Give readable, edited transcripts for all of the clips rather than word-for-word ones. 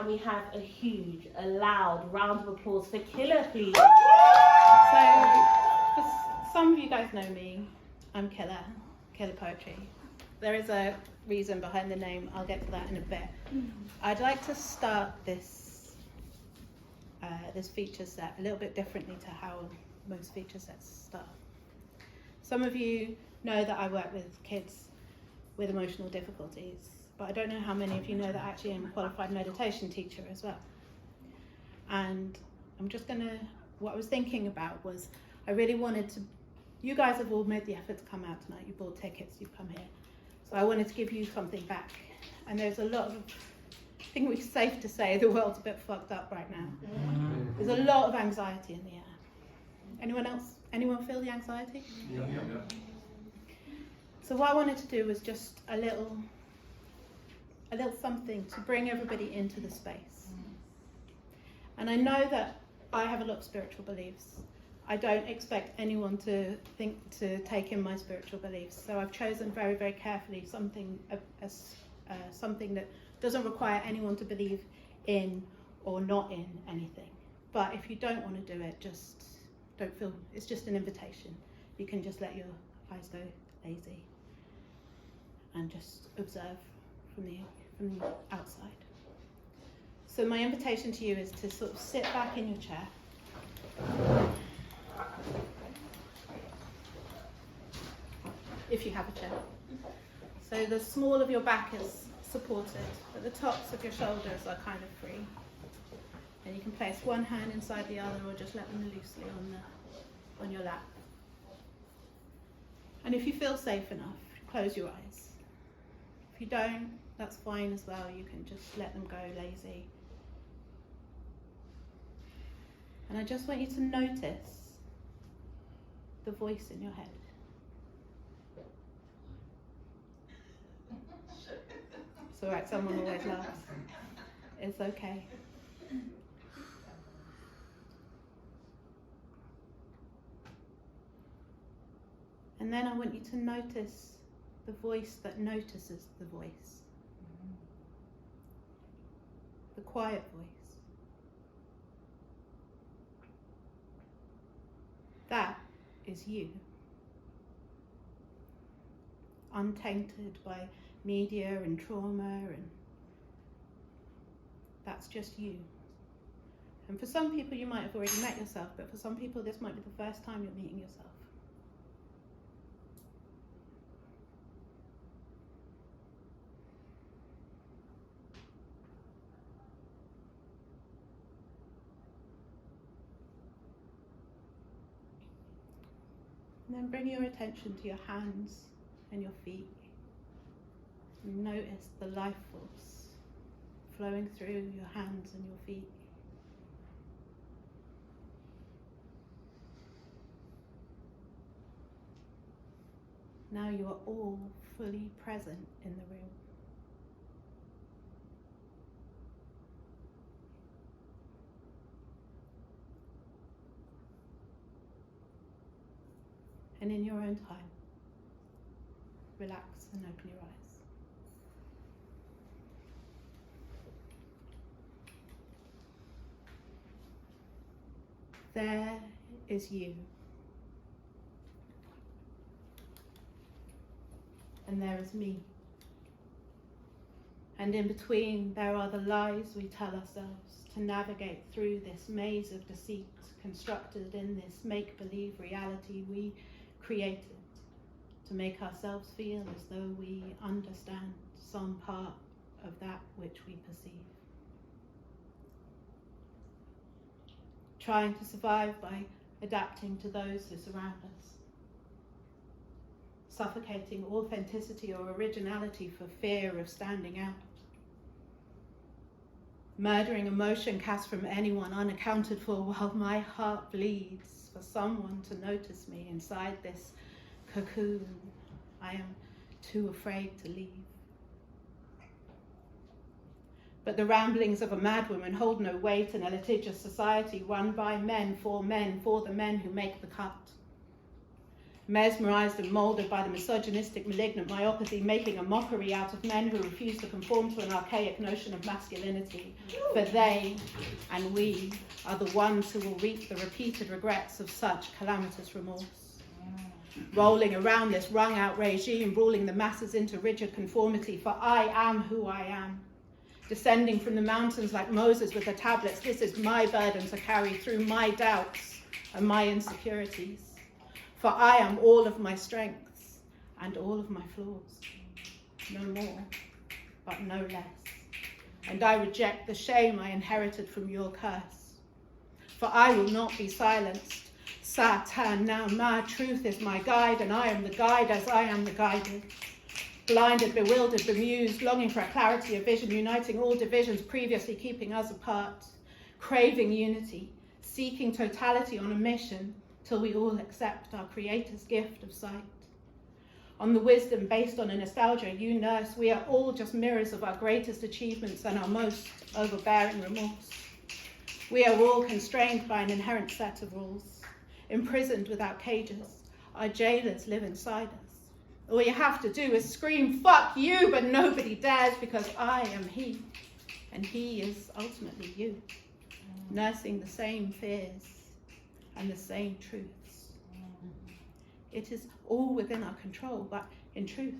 can we have a loud round of applause for Kilha, please? So, some of you guys know me. I'm Kilha Poetry. There is a reason behind the name. I'll get to that in a bit. I'd like to start this feature set a little bit differently to how most feature sets start. Some of you know that I work with kids with emotional difficulties, but I don't know how many of you know that actually I'm a qualified meditation teacher as well. And what I was thinking about was, I really wanted to, you guys have all made the effort to come out tonight, you bought tickets, you've come here. So I wanted to give you something back. And there's a lot of, I think it's safe to say the world's a bit fucked up right now. There's a lot of anxiety in the air. Anyone else? Anyone feel the anxiety? Yeah. So what I wanted to do was just a little something to bring everybody into the space. And I know that I have a lot of spiritual beliefs. I don't expect anyone to take in my spiritual beliefs. So I've chosen very, very carefully something that doesn't require anyone to believe in or not in anything. But if you don't want to do it, just don't feel, it's just an invitation. You can just let your eyes go lazy and just observe from the outside. So my invitation to you is to sort of sit back in your chair. If you have a chair. So the small of your back is supported, but the tops of your shoulders are kind of free. And you can place one hand inside the other or just let them loosely on your lap. And if you feel safe enough, close your eyes. If you don't, that's fine as well. You can just let them go lazy. And I just want you to notice the voice in your head. It's all right, someone always laughs. It's okay. And then I want you to notice the voice that notices the voice. The quiet voice. That is you. Untainted by media and trauma, and that's just you. And for some people you might have already met yourself, but for some people this might be the first time you're meeting yourself. And then bring your attention to your hands and your feet. And notice the life force flowing through your hands and your feet. Now you are all fully present in the room. And in your own time, relax and open your eyes. There is you. And there is me. And in between, there are the lies we tell ourselves to navigate through this maze of deceit constructed in this make-believe reality we created to make ourselves feel as though we understand some part of that which we perceive. Trying to survive by adapting to those who surround us. Suffocating authenticity or originality for fear of standing out. Murdering emotion cast from anyone unaccounted for while my heart bleeds for someone to notice me inside this cocoon I am too afraid to leave. But the ramblings of a madwoman hold no weight in a litigious society run by men, for the men who make the cut. mesmerised and moulded by the misogynistic, malignant myopathy, making a mockery out of men who refuse to conform to an archaic notion of masculinity. For they and we are the ones who will reap the repeated regrets of such calamitous remorse. Rolling around this wrung-out regime, ruling the masses into rigid conformity, for I am who I am. Descending from the mountains like Moses with the tablets, this is my burden to carry through my doubts and my insecurities. For I am all of my strengths and all of my flaws. No more, but no less. And I reject the shame I inherited from your curse. For I will not be silenced. Satan, now my truth is my guide, and I am the guide as I am the guided. Blinded, bewildered, bemused, longing for a clarity of vision, uniting all divisions previously keeping us apart, craving unity, seeking totality on a mission till we all accept our Creator's gift of sight. On the wisdom based on a nostalgia you nurse, we are all just mirrors of our greatest achievements and our most overbearing remorse. We are all constrained by an inherent set of rules, imprisoned without cages. Our jailers live inside us. All you have to do is scream, fuck you, but nobody dares, because I am he, and he is ultimately you, nursing the same fears and the same truths. It is all within our control, but in truth,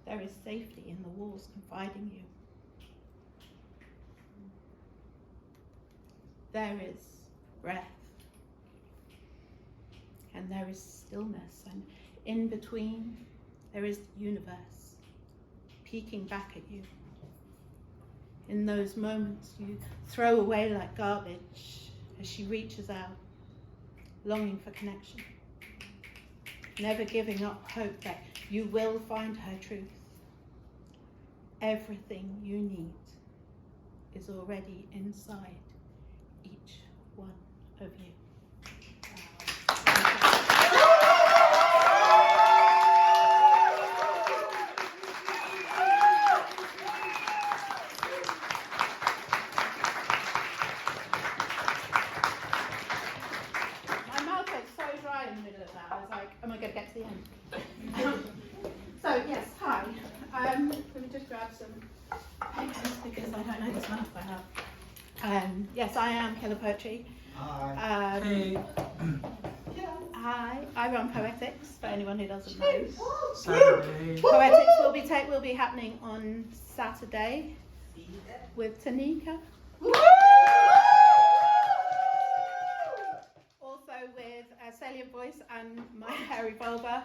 there is safety in the walls confiding you. There is breath, and there is stillness, and in between, there is the universe peeking back at you. In those moments, you throw away like garbage as she reaches out, longing for connection, never giving up hope that you will find her truth. Everything you need is already inside each one of you. Am I going to get to the end? So, yes, hi. Let me just grab some papers because I don't know this one off by heart. Yes, I am Kilha Poetry. Hi. Hey. Hi. I run Poetics, for anyone who doesn't know. Saturday. Poetics will be happening on Saturday with Tanika. With a salient voice and my hairy vulva.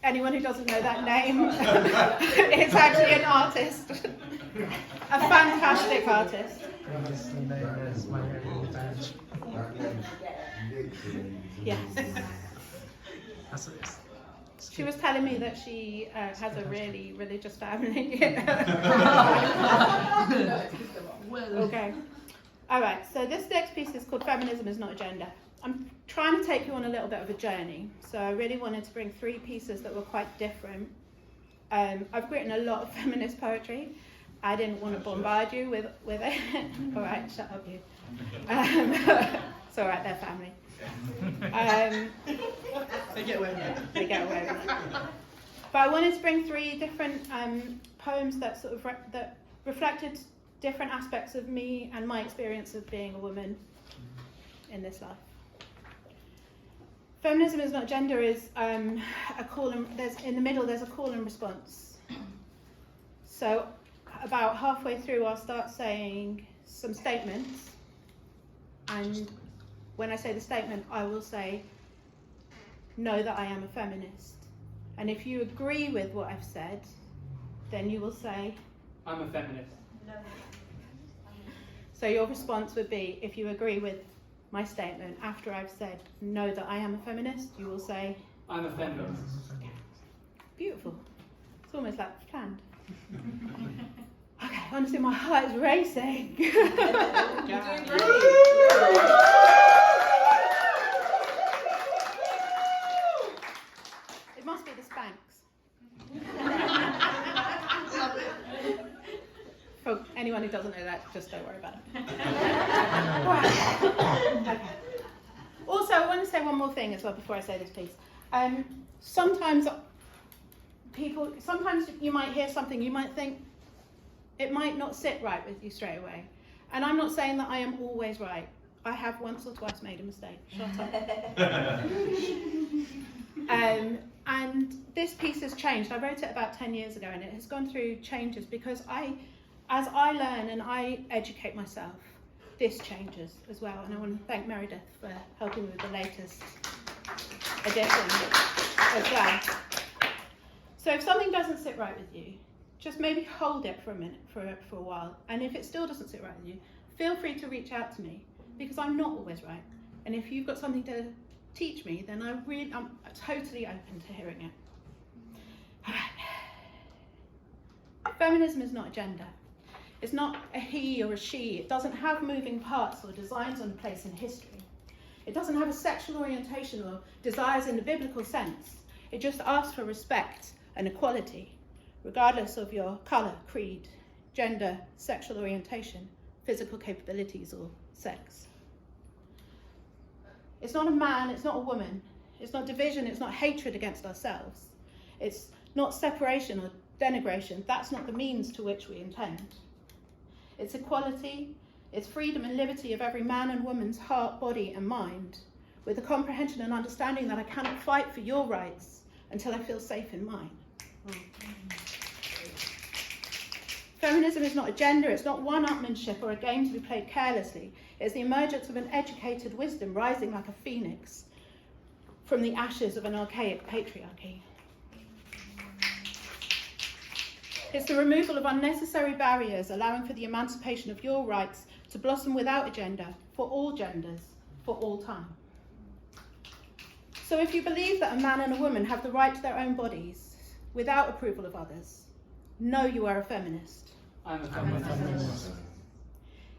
Anyone who doesn't know that name, it's actually an artist, a fantastic artist. Yes. She was telling me that she has a really religious family. Okay. All right. So this next piece is called "Feminism is Not a Gender." I'm trying to take you on a little bit of a journey, so I really wanted to bring 3 pieces that were quite different. I've written a lot of feminist poetry. I didn't want to bombard you with it. All right, shut up you. It's all right, they're family. They get away with it. They get away with it. But I wanted to bring 3 different poems that sort of that reflected different aspects of me and my experience of being a woman in this life. Feminism is not gender is a call and in the middle there's a call and response. So about halfway through I'll start saying some statements, and when I say the statement I will say, know that I am a feminist. And if you agree with what I've said, then you will say, I'm a feminist. No. So your response would be, if you agree with my statement, after I've said, know that I am a feminist, you will say, I'm a feminist. beautiful. It's almost like planned. Okay, honestly, my heart is racing. You're doing great. It must be the Spanx. For anyone who doesn't know that, just don't worry about it. Right. Okay. Also, I want to say one more thing as well before I say this piece. Sometimes you might hear something, you might think it might not sit right with you straight away. And I'm not saying that I am always right. I have once or twice made a mistake. Shut up. And this piece has changed. I wrote it about 10 years ago, and it has gone through changes because as I learn and I educate myself, this changes as well. And I want to thank Meredith for helping with the latest edition as well. So if something doesn't sit right with you, just maybe hold it for a minute, for a while. And if it still doesn't sit right with you, feel free to reach out to me, because I'm not always right. And if you've got something to teach me, then I'm totally open to hearing it. All right. Feminism is not a gender. It's not a he or a she. It doesn't have moving parts or designs on a place in history. It doesn't have a sexual orientation or desires in the biblical sense. It just asks for respect and equality, regardless of your colour, creed, gender, sexual orientation, physical capabilities, or sex. It's not a man, it's not a woman. It's not division, it's not hatred against ourselves. It's not separation or denigration. That's not the means to which we intend. It's equality, it's freedom and liberty of every man and woman's heart, body and mind, with the comprehension and understanding that I cannot fight for your rights until I feel safe in mine. Feminism is not a gender, it's not one-upmanship or a game to be played carelessly. It's the emergence of an educated wisdom rising like a phoenix from the ashes of an archaic patriarchy. It's the removal of unnecessary barriers, allowing for the emancipation of your rights to blossom without a gender, for all genders, for all time. So if you believe that a man and a woman have the right to their own bodies without approval of others, know you are a feminist. I'm a feminist.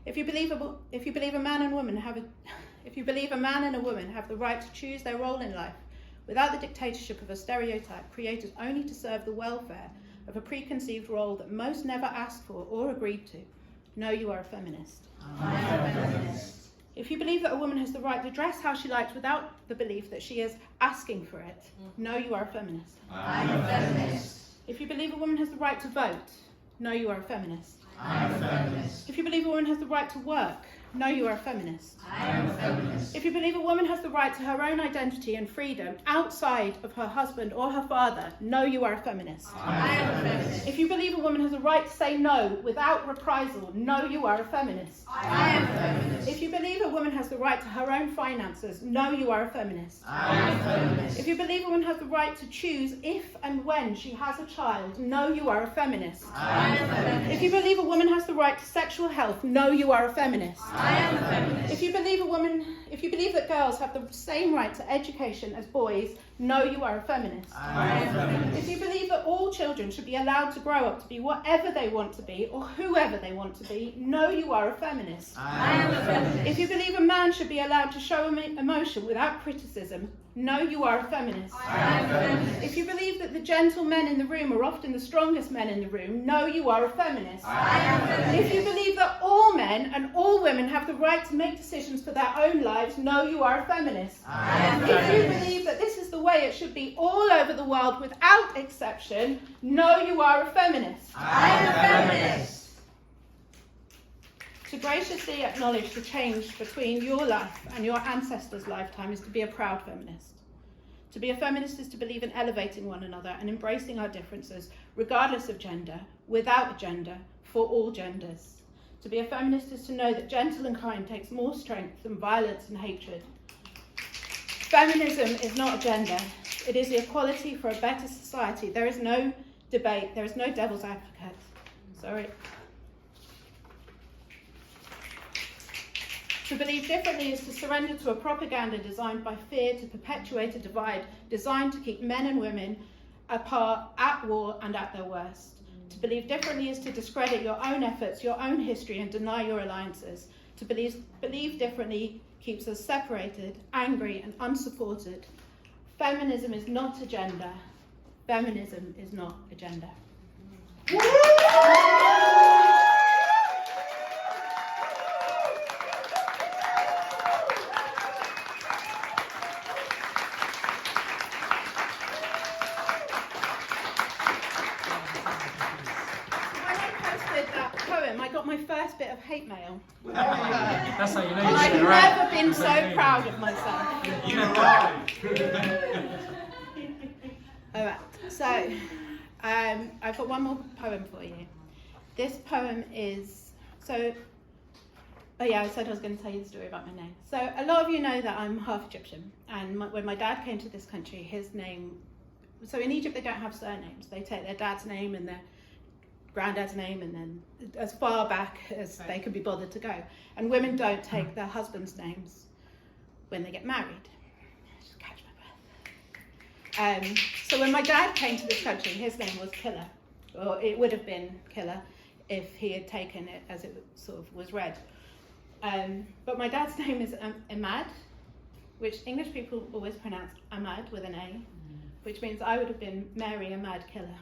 If you believe a man and a woman have the right to choose their role in life without the dictatorship of a stereotype created only to serve the welfare of a preconceived role that most never asked for or agreed to, know you are a feminist. I am a feminist. If you believe that a woman has the right to dress how she likes without the belief that she is asking for it, know you are a feminist. I am a feminist. If you believe a woman has the right to vote, know you are a feminist. I am a feminist. If you believe a woman has the right to work, know you are a feminist. I am a feminist. If you believe a woman has the right to her own identity and freedom outside of her husband or her father, know you are a feminist. I am a feminist. If you believe a woman has a right to say no without reprisal, know you are a feminist. I am a feminist. If you believe a woman has the right to her own finances, know you are a feminist. I am a feminist. If you believe a woman has the right to choose if and when she has a child, know you are a feminist. I am a feminist. If you believe a woman has the right to sexual health, know you are a feminist. I am a feminist. If you believe that girls have the same right to education as boys, know you are a feminist. I am a feminist. If you believe that all children should be allowed to grow up to be whatever they want to be or whoever they want to be, know you are a feminist. I am a feminist. If you believe a man should be allowed to show emotion without criticism, know you are a feminist. I am a feminist. If you believe that the gentle men in the room are often the strongest men in the room, know you are a feminist. I am a feminist. If you believe that all men and all women have the right to make decisions for their own lives, know you are a feminist. I am a If you feminist. believe that this is the way it should be all over the world without exception, know you are a feminist. I am a feminist. To graciously acknowledge the change between your life and your ancestors' lifetime is to be a proud feminist. To be a feminist is to believe in elevating one another and embracing our differences, regardless of gender, without a gender, for all genders. To be a feminist is to know that gentle and kind takes more strength than violence and hatred. Feminism is not a gender. It is the equality for a better society. There is no debate. There is no devil's advocate. Sorry. To believe differently is to surrender to a propaganda designed by fear to perpetuate a divide, designed to keep men and women apart, at war and at their worst. To believe differently is to discredit your own efforts, your own history, and deny your alliances. To believe differently keeps us separated, angry, and unsupported. Feminism is not a gender. Feminism is not a gender. first bit of hate mail. That's how you know you're I've doing it right. never been so proud of myself. Alright, so I've got one more poem for you. This poem is, I said I was going to tell you the story about my name. So a lot of you know that I'm half Egyptian, and when my dad came to this country, his name, so in Egypt they don't have surnames. They take their dad's name and their granddad's name, and then as far back as they can be bothered to go. And women don't take their husband's names when they get married. Just catch my breath. So when my dad came to this country, his name was Kilha, or it would have been Kilha if he had taken it as it sort of was read. But my dad's name is Ahmad, which English people always pronounce Ahmad with an A, which means I would have been Mary Ahmad Kilha.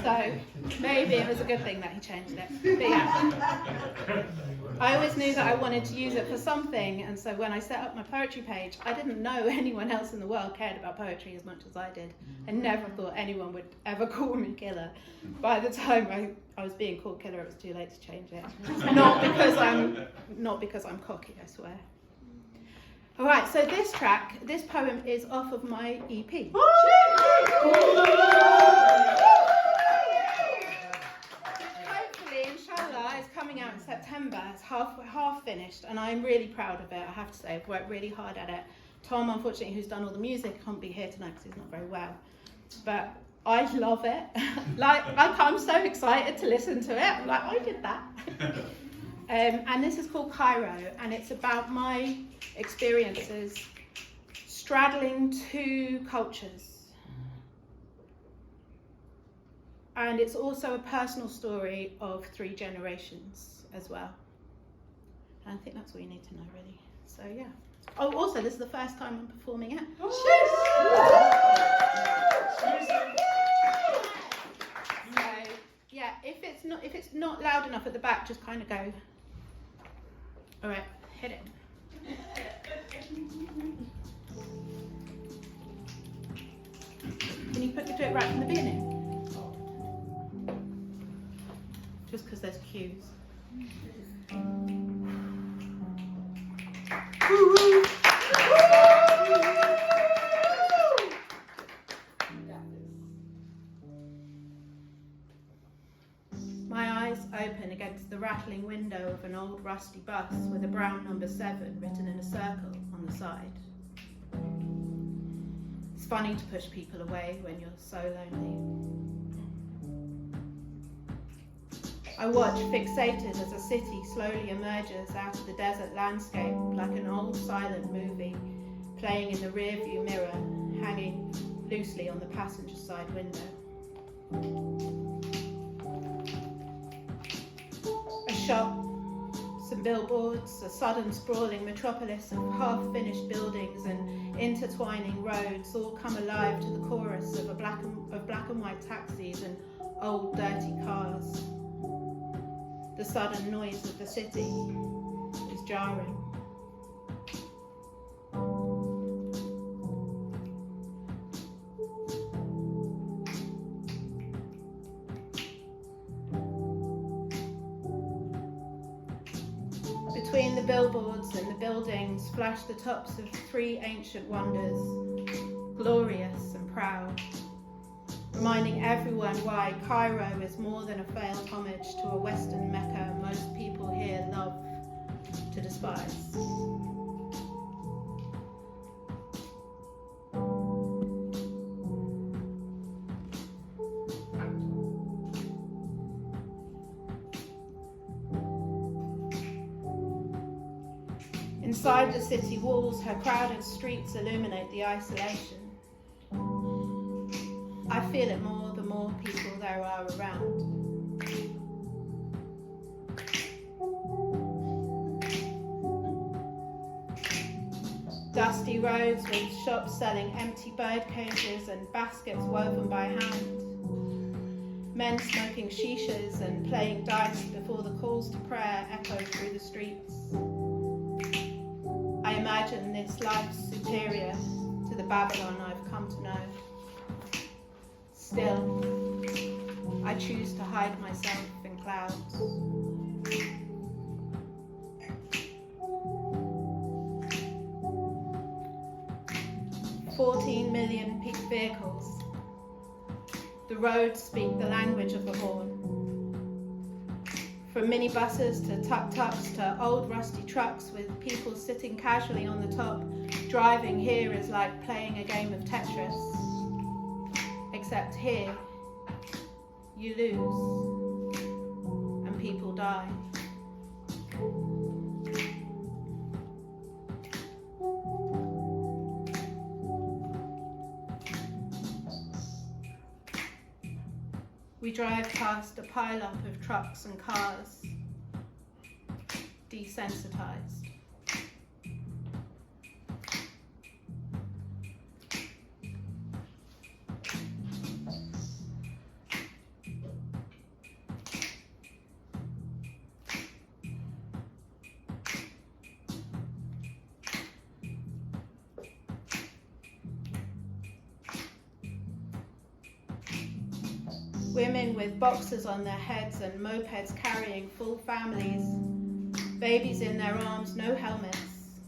So maybe it was a good thing that he changed it. But yeah, I always knew that I wanted to use it for something, and so when I set up my poetry page, I didn't know anyone else in the world cared about poetry as much as I did, and never thought anyone would ever call me Kilha. By the time I was being called Kilha, it was too late to change it. Not because I'm cocky, I swear. All right, so this poem is off of my EP. Hopefully, inshallah, it's coming out in September. It's half finished, and I'm really proud of it. I have to say, I've worked really hard at it. Tom, unfortunately, who's done all the music, can't be here tonight because he's not very well. But I love it. I'm so excited to listen to it. I'm like, I did that. And this is called Cairo, and it's about my experiences straddling two cultures. And it's also a personal story of 3 generations as well. And I think that's all you need to know, really. So, yeah. Oh, also, this is the first time I'm performing it. So, yeah, if it's not loud enough at the back, just kind of go. All right, hit it. Can you do it right from the beginning? Just because there's cues. My eyes open against the rattling window of an old rusty bus with a brown number 7 written in a circle on the side. It's funny to push people away when you're so lonely. I watch fixated as a city slowly emerges out of the desert landscape like an old silent movie playing in the rearview mirror, hanging loosely on the passenger side window. A shop, some billboards, a sudden sprawling metropolis of half-finished buildings and intertwining roads all come alive to the chorus of black and white taxis and old dirty cars. The sudden noise of the city is jarring. Between the billboards and the buildings flash the tops of 3 ancient wonders, glorious and proud, reminding everyone why Cairo is more than a failed homage to a Western Mecca most people here love to despise. Inside the city walls, her crowded streets illuminate the isolation. I feel it more the more people there are around. Dusty roads with shops selling empty bird cages and baskets woven by hand. Men smoking shishas and playing dice before the calls to prayer echo through the streets. I imagine this life superior to the Babylon I've come to know. still. I choose to hide myself in clouds. $14 million peak vehicles. The roads speak the language of the horn. From minibuses to tuk-tuks to old rusty trucks with people sitting casually on the top, driving here is like playing a game of Tetris. Except here, you lose, and people die. We drive past a pile-up of trucks and cars, desensitized. Women with boxes on their heads and mopeds carrying full families, babies in their arms, no helmets,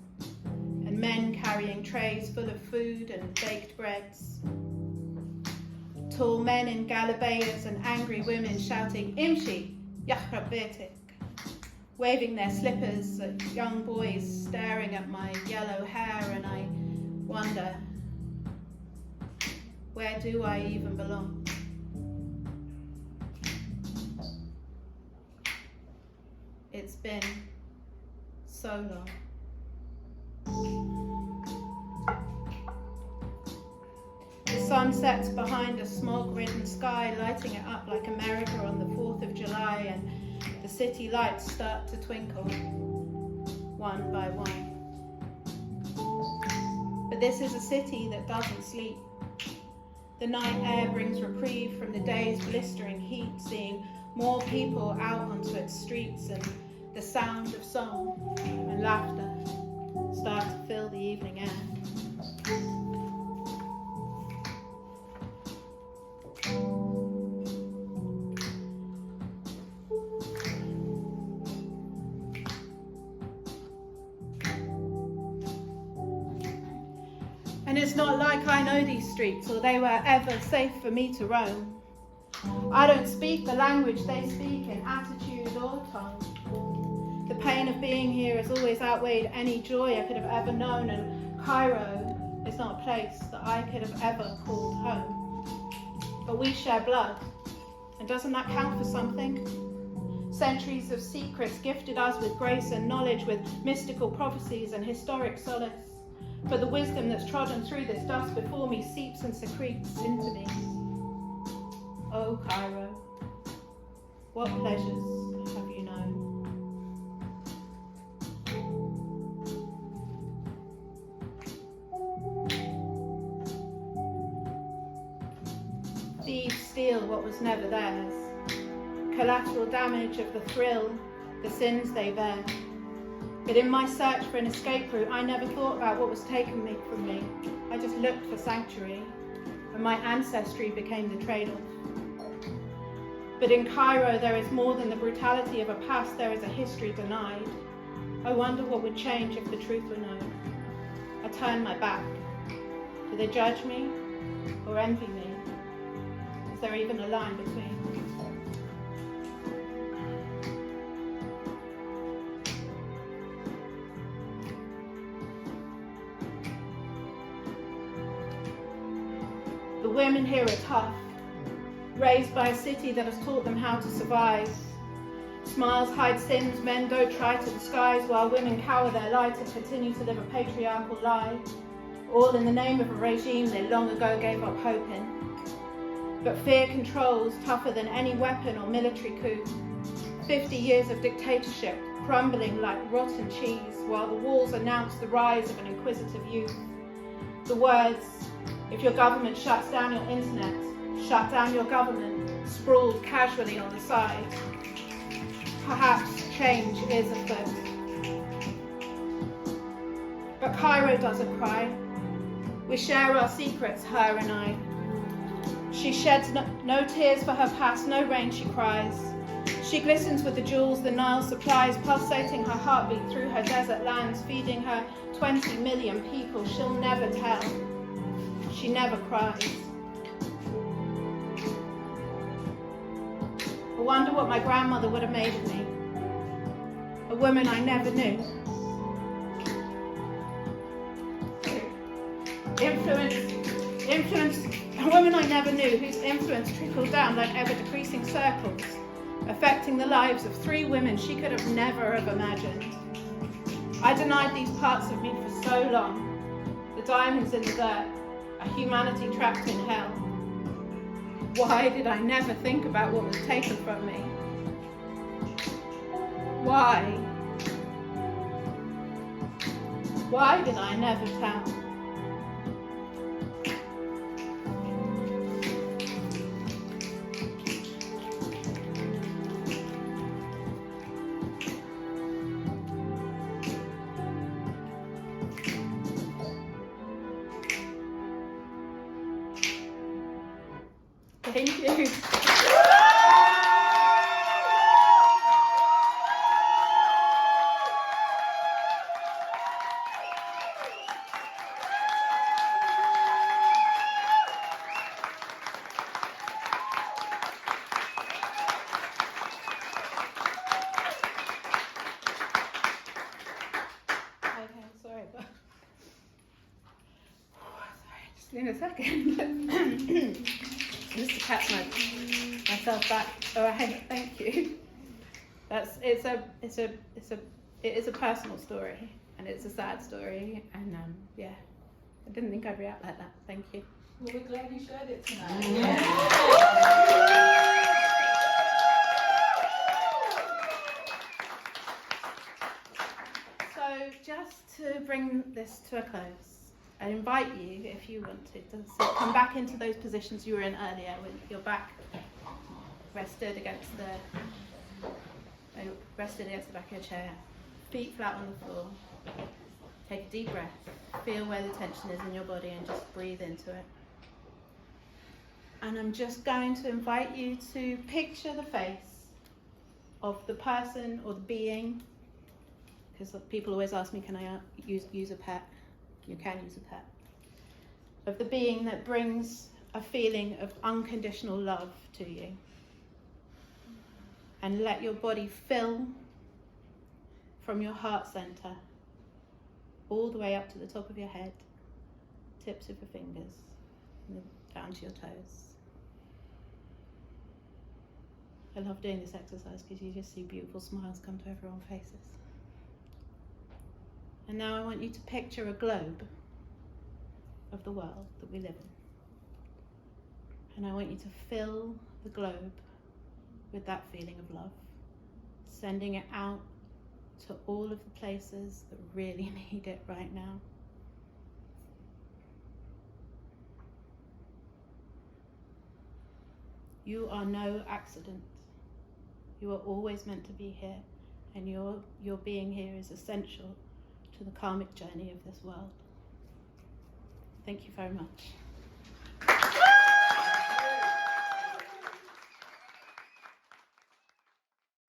and men carrying trays full of food and baked breads. Tall men in galabayas and angry women shouting, "Imshi, yakhrabetik," waving their slippers at young boys staring at my yellow hair, and I wonder, where do I even belong? It's been so long. The sun sets behind a smog-ridden sky, lighting it up like America on the 4th of July, and the city lights start to twinkle, one by one. But this is a city that doesn't sleep. The night air brings reprieve from the day's blistering heat, seeing more people out onto its streets, and the sound of song and laughter start to fill the evening air. And it's not like I know these streets or they were ever safe for me to roam. I don't speak the language they speak in attitude or tone. The pain of being here has always outweighed any joy I could have ever known, and Cairo is not a place that I could have ever called home. But we share blood, and doesn't that count for something? Centuries of secrets gifted us with grace and knowledge, with mystical prophecies and historic solace. For the wisdom that's trodden through this dust before me seeps and secretes into me. Oh, Cairo, what pleasures have you known? Thieves steal what was never theirs. Collateral damage of the thrill, the sins they bear. But in my search for an escape route, I never thought about what was taken from me. I just looked for sanctuary, and my ancestry became the trade-off. But in Cairo, there is more than the brutality of a past, there is a history denied. I wonder what would change if the truth were known. I turn my back. Do they judge me or envy me? Is there even a line between? The women here are tough, raised by a city that has taught them how to survive. Smiles hide sins men don't try to disguise, while women cower their light and continue to live a patriarchal lie, all in the name of a regime they long ago gave up hope in. But fear controls tougher than any weapon or military coup. 50 years of dictatorship crumbling like rotten cheese, while the walls announce the rise of an inquisitive youth. The words, "If your government shuts down your internet, shut down your government," sprawled casually on the side. Perhaps change is afoot. But Cairo doesn't cry. We share our secrets, her and I. She sheds no tears for her past, no rain she cries. She glistens with the jewels the Nile supplies, pulsating her heartbeat through her desert lands, feeding her 20 million people. She'll never tell. She never cries. I wonder what my grandmother would have made of me. A woman I never knew. A woman I never knew, whose influence trickled down like ever-decreasing circles, affecting the lives of 3 women she could have never have imagined. I denied these parts of me for so long. The diamonds in the dirt, a humanity trapped in hell. Why did I never think about what was taken from me? Why? Why did I never tell? Thank you. Okay, sorry. Sorry, just in a second. Just to catch myself back. All right, thank you. It is a personal story, and it's a sad story, and yeah, I didn't think I'd react like that. Thank you. Well, we're glad you shared it tonight. So just to bring this to a close, I invite you, if you want to come back into those positions you were in earlier, with your back rested against the back of your chair, feet flat on the floor. Take a deep breath, feel where the tension is in your body, and just breathe into it. And I'm just going to invite you to picture the face of the person or the being, because people always ask me, can I use a pet? You can use a pet. Of the being that brings a feeling of unconditional love to you. And let your body fill from your heart center all the way up to the top of your head, tips of your fingers, and down to your toes. I love doing this exercise because you just see beautiful smiles come to everyone's faces. And now I want you to picture a globe of the world that we live in. And I want you to fill the globe with that feeling of love, sending it out to all of the places that really need it right now. You are no accident. You are always meant to be here, and your being here is essential to the karmic journey of this world. Thank you very much.